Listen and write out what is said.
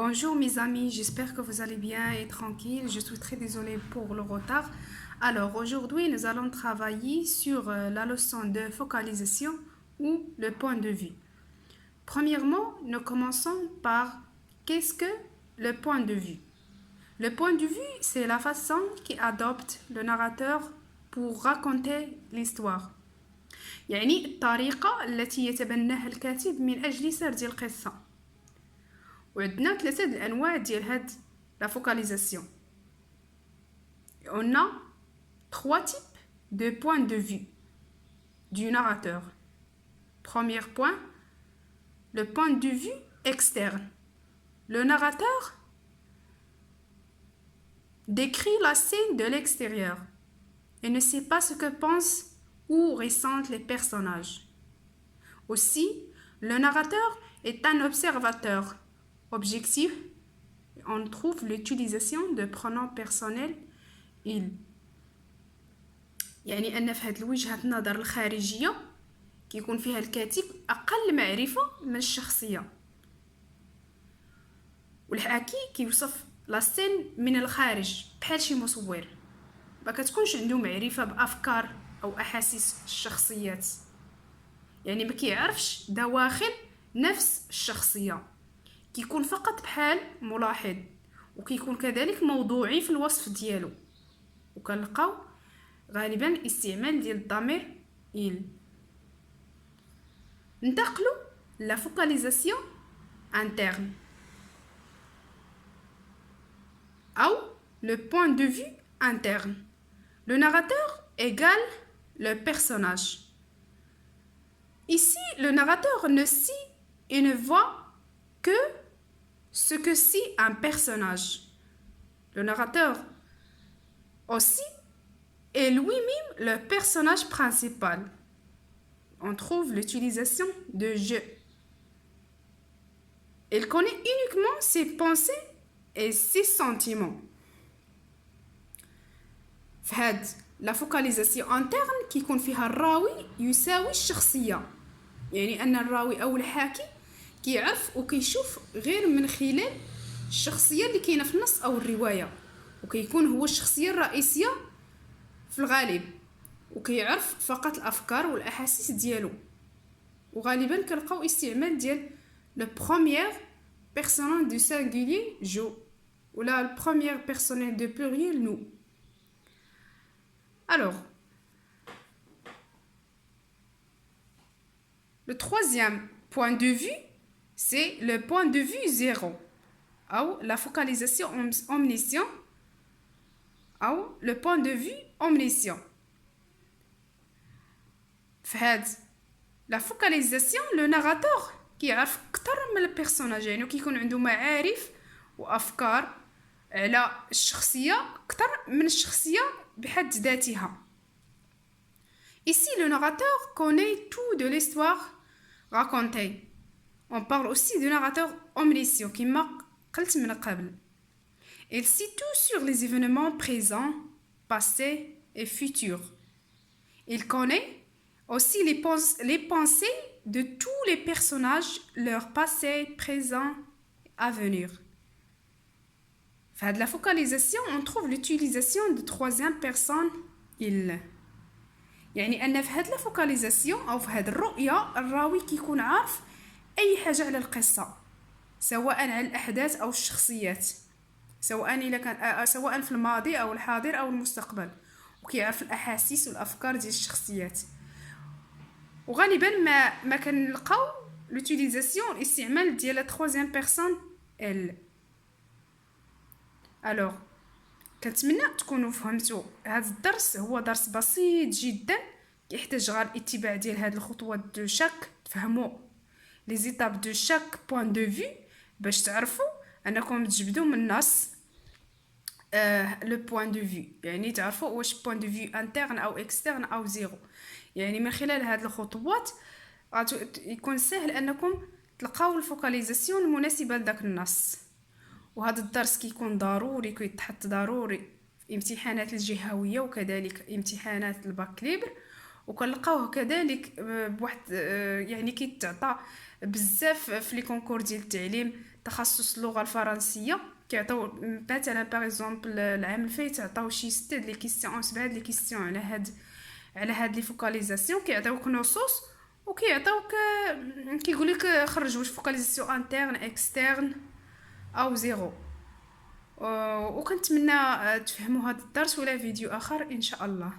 Bonjour mes amis, j'espère que vous allez bien et tranquille. Je suis très désolée pour le retard. Alors aujourd'hui, nous allons travailler sur la leçon de focalisation ou le point de vue. Premièrement, nous commençons par qu'est-ce que le point de vue? Le point de vue, c'est la façon qu'adopte le narrateur pour raconter l'histoire. يعني الطريقة التي يتبناها الكاتب من أجل سرد القصة. وعندنا ثلاثة الأنواع ديال هاد لا فوكاليزاسيون. On a trois types de points de vue du narrateur. Premier point, le point de vue externe. Le narrateur décrit la scène de l'extérieur et ne sait pas ce que pensent ou ressentent les personnages. Aussi, le narrateur est un observateur objectif. On trouve l'utilisation de pronoms personnels il. يعني أن في هذه الوجهة النظر الخارجية كيكون فيها الكاتب أقل معرفة من الشخصية، والحاكي كيوصف لاسين من الخارج بحال شي مصور، ما كتكونش عنده معرفة بأفكار أو أحاسيس الشخصيات، يعني ما كيعرفش دواخل نفس الشخصية، كيكون فقط بحال ملاحظ، وكيكون كذلك موضوعي في الوصف ديالو، وكنلقاو غالبا استعمال ديال الضمير il. ننتقلوا لا فوكاليزاسيون interne ou le point de vue interne. Le narrateur égale le personnage. Ici, le narrateur ne dit et ne voit que ce que dit un personnage. Le narrateur aussi est lui-même le personnage principal. On trouve l'utilisation de je. Il connaît uniquement ses pensées et ses sentiments. فهاد لا فوكاليزاسيون انترن كيكون فيها الراوي يساوي الشخصيه، يعني ان الراوي او الحاكي كيعرف وكيشوف غير من خلال الشخصيه اللي كاينه في النص او الروايه، وكيكون هو الشخصيه الرئيسيه في الغالب، وكيعرف فقط الافكار والاحاسيس ديالو، وغالبا كنلقاو استعمال ديال لو بروميير بيرسونال دو سينغولير جو ولا le premier personnel de pluriel nous. Alors, le troisième point de vue, c'est le point de vue zéro, ou la focalisation omniscient, ou le point de vue omniscient. فهاد la focalisation, le narrateur كيعرف أكثر من البيرسوناج، يعني كيكون عنده معارف وأفكار على الشخصية أكثر من الشخصية بحد ذاتها. Ici, le narrateur connaît tout de l'histoire racontée. On parle aussi du narrateur omniscient كما قلت من قبل. Il situe sur les événements présents, passés et futurs. Il connaît aussi les pensées de tous les personnages, leur passé, présent, à venir. فهاد la focalisation, on trouve l'utilisation de troisième personne il. يعني أن في هاد la focalisation أو في هاد الرؤية الراوي كيكون عارف أي حاجة على القصة، سواء على الأحداث أو الشخصيات، سواء في الماضي أو الحاضر أو المستقبل، وكيعرف الأحاسيس والأفكار ديال الشخصيات. وغالبا ما كنلقاو l'utilisation الاستعمال ديال la troisième personne elle. Alors, كنتمنى تكونوا فهمتوا هذا الدرس، هو درس بسيط جدا كيحتاج غير الاتباع ديال هذه الخطوات دو شاك، تفهموا لي زيتاب دو شاك بوين دو في باش تعرفوا انكم تجبدوا من النص لو بوين دو في، يعني تعرفوا واش بوين دو في انترن او اكسترن او زيرو. يعني من خلال هذه الخطوات يكون سهل انكم تلقاو الفوكاليزاسيون المناسبه لذاك النص. وهذا الدرس كيكون ضروري، كيتحط ضروري في امتحانات الجهويه وكذلك امتحانات الباك ليبر، وكنلقاوه كذلك بواحد يعني كيتعطى بزاف في لي كونكور ديال التعليم. تخصص اللغه الفرنسيه كيعطيو مثلا باغ اكزومبل العام الفايت عطاو شي 6 لي كيسيون 7 لي كيسيون على هاد لي فوكاليزاسيون، كيعطيوك نصوص وكيعطيوك كيقول لك خرج واش فوكاليزاسيون انترن اكسترن او زيرو. وكنتمنى تفهموا هذا الدرس ولا فيديو اخر ان شاء الله.